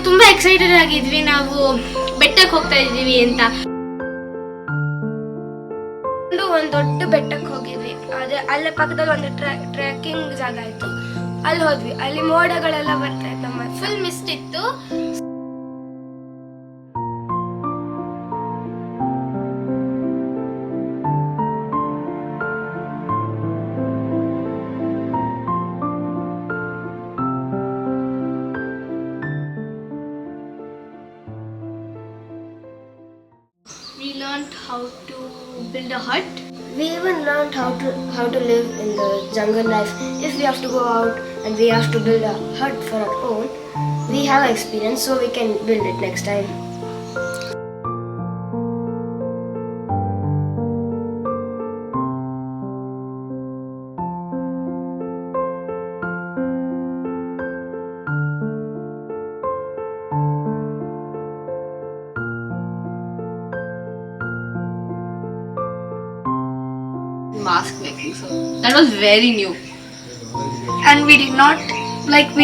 ತುಂಬಾ ಎಕ್ಸೈಟೆಡ್ ಆಗಿದ್ವಿ, ನಾವು ಬೆಟ್ಟಕ್ಕೆ ಹೋಗ್ತಾ ಇದ್ದೀವಿ ಅಂತ. ಒಂದು ದೊಡ್ಡ ಬೆಟ್ಟಕ್ಕೆ ಹೋಗಿದ್ವಿ, ಅದೇ ಅಲ್ಲೇ ಪಕ್ಕದಲ್ಲಿ ಒಂದು ಟ್ರೆಕ್ಕಿಂಗ್ ಜಾಗ ಇತ್ತು, ಅಲ್ಲಿ ಹೋದ್ವಿ. ಅಲ್ಲಿ ಮೋಡಗಳೆಲ್ಲ ಬರ್ತಾ ಇತ್ತು, ನಮ್ಮ ಫುಲ್ ಮಿಸ್ಟ್ ಇತ್ತು. We learned how to build a hut. We even learned how to live in the jungle life. If we have to go out and we have to build a hut for our own, we have experience, so we can build it next time. Mask making, so that was very new, And we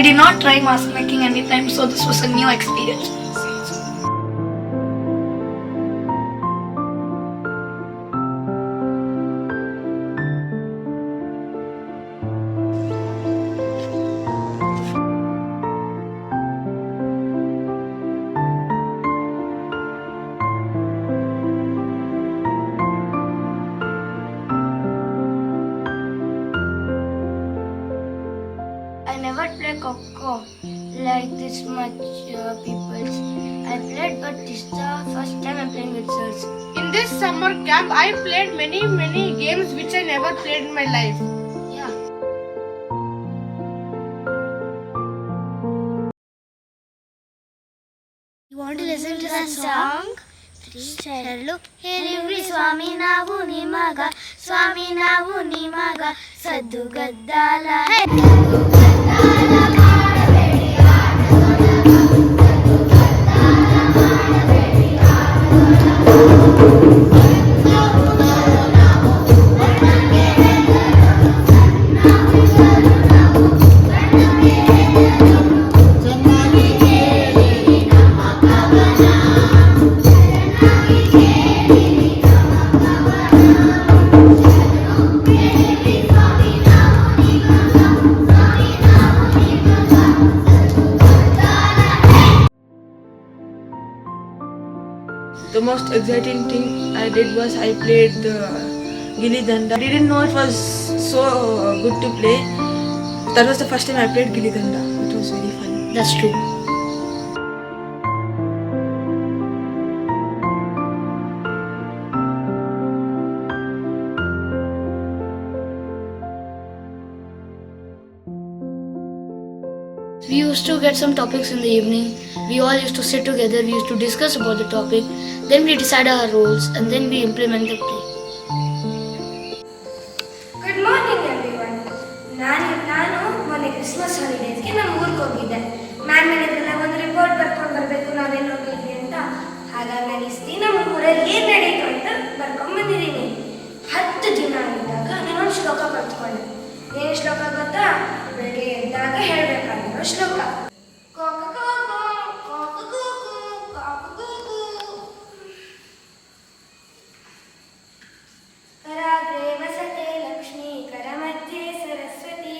did not try mask making anytime, so this was a new experience. I never played Coco like this much people. I played, but this is the first time I'm playing with sirs. In this summer camp, I played many games which I never played in my life. Yeah. You want to listen to that song? Hello, ಹೇಳಿವ್ರಿ ಸ್ವಾಮಿ ನಾವು ನಿಮಗ, ಸ್ವಾಮಿ ನಾವು ನಿಮಗ, ಸದ್ದು ಗದ್ದಾಲ The most exciting thing I did was I played the Gilli Danda. I didn't know it was so good to play. That was the first time I played Gilli Danda. It was very fun. That's true. We used to get some topics in the evening. We all used to sit together. We used to discuss about the topic. Then we decide our roles and then we implement the play. Good morning everyone. ನಾನು ಮೊನ್ನೆ Christmas ಹಾಲಿಡೇಸ್ಗೆ ನಮ್ಮ ಊರಿಗೆ ಹೋಗಿದ್ದೆ. Ma'am ಹೇಳಿದ್ರಲ್ಲ ಒಂದು report ಬರ್ಕೊಂಡು ಬರಬೇಕು ನಾವೇನು ಹೋಗಿದ್ವಿ ಅಂತ. ಹಾಗಾಗಿ ನಾನು ಇಷ್ಟು ನಮ್ಮ ಊರಲ್ಲಿ ಏನು ನಡೀತು ಅಂತ ಬರ್ಕೊಂಡು ಬಂದಿದ್ದೀನಿ. 10 ದಿನ ಆಗಿದ್ದಾಗ ನಾನೊಂದು ಶ್ಲೋಕ ಕಲ್ತ್ಕೊಂಡೆ. ಏನು ಶ್ಲೋಕ ಗೊತ್ತಾ? ಬೆಳಗ್ಗೆ ಎದ್ದಾಗ ಹೇಳಬೇಕಾಗಿರೋ ಶ್ಲೋಕ. कराग्रे वसते लक्ष्मी करमध्ये सरस्वती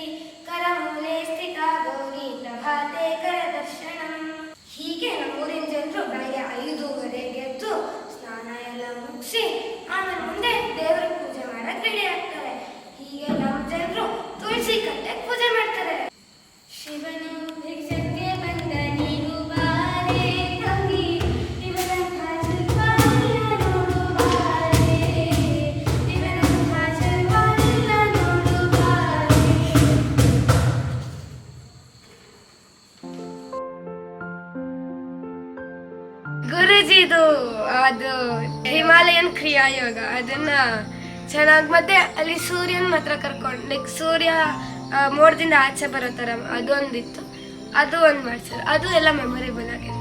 करमूले स्थिता गौरी प्रभाते करदर्शनಂ. ಹೀಗೆ ನಮ್ಮೂರಿನ ಜನರು ಬೆಳಗ್ಗೆ 5:30ಗೆ ಎದ್ದು ಸ್ನಾನ ಎಲ್ಲ ಮುಗಿಸಿ ಆಮೇಲೆ ಮುಂದೆ ದೇವರ ಪೂಜೆ ಮಾಡಕ್ಕೆ ರೆಡಿ ಆಗ್ತಾರೆ. ಹೀಗೆ ನಮ್ಮ ಜನರು ತುಳಸಿ ಕಟ್ಟೆಗೆ ಪೂಜೆ ಮಾಡ್ತಾರೆ. ಶಿವನು ಭಿಕ್ಷಕ್ಕೆ ಬಂದ ನೀನು ಬಾರೆ ತಂಗಿ, ಇವನಂಥ ಶಿಲ್ಪಾಲಿನ ನೋಡು ಬಾರೆ, ಇವನಂಥ ಶಿಲ್ಪಾಲಿನ ನೋಡು ಬಾರೆ. ಗುರುಜಿದು ಅದು ಹಿಮಾಲಯನ್ ಕ್ರಿಯಾ ಯೋಗ, ಅದನ್ನ ಚೆನ್ನಾಗಿ ಮತ್ತೆ ಅಲ್ಲಿ ಸೂರ್ಯನ ಮಾತ್ರ ಕರ್ಕೊಂಡು ಲೈಕ್ ಸೂರ್ಯ ಮೋಡದಿಂದ ಆಚೆ ಬರೋ ಥರ ಅದೊಂದಿತ್ತು, ಅದು ಒಂದು ಮಾಡ್ತಾರೆ. ಅದು ಎಲ್ಲ ಮೆಮೊರೇಬಲ್ ಆಗಿದೆ.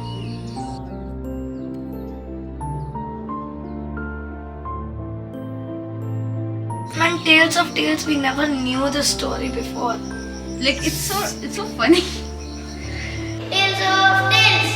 And Tales of Tales, we never knew the story before. like it's so funny. Tales of Tales,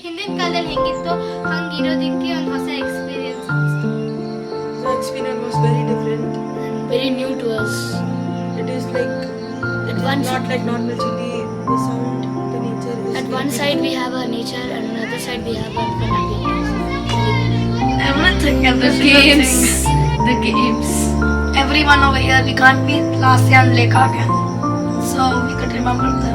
ಹಿಂದಿನ ಕಾಲದಲ್ಲಿ ಹೆಂಗಿತ್ತು ಹಂಗಿರೋದಕ್ಕೆ ಒಂದು ಹೊಸ ಎಕ್ಸ್ಪೀರಿಯನ್ಸ್ ಅನಿಸ್ತು. The experience was very different. Very new to us. It is like At one not like normal city. The sound, the nature. Is At one side we have our nature, and on the other side we have our fun activities. Everything. The games. Everyone over here, we can't be last year and Lekha again. So we could remember the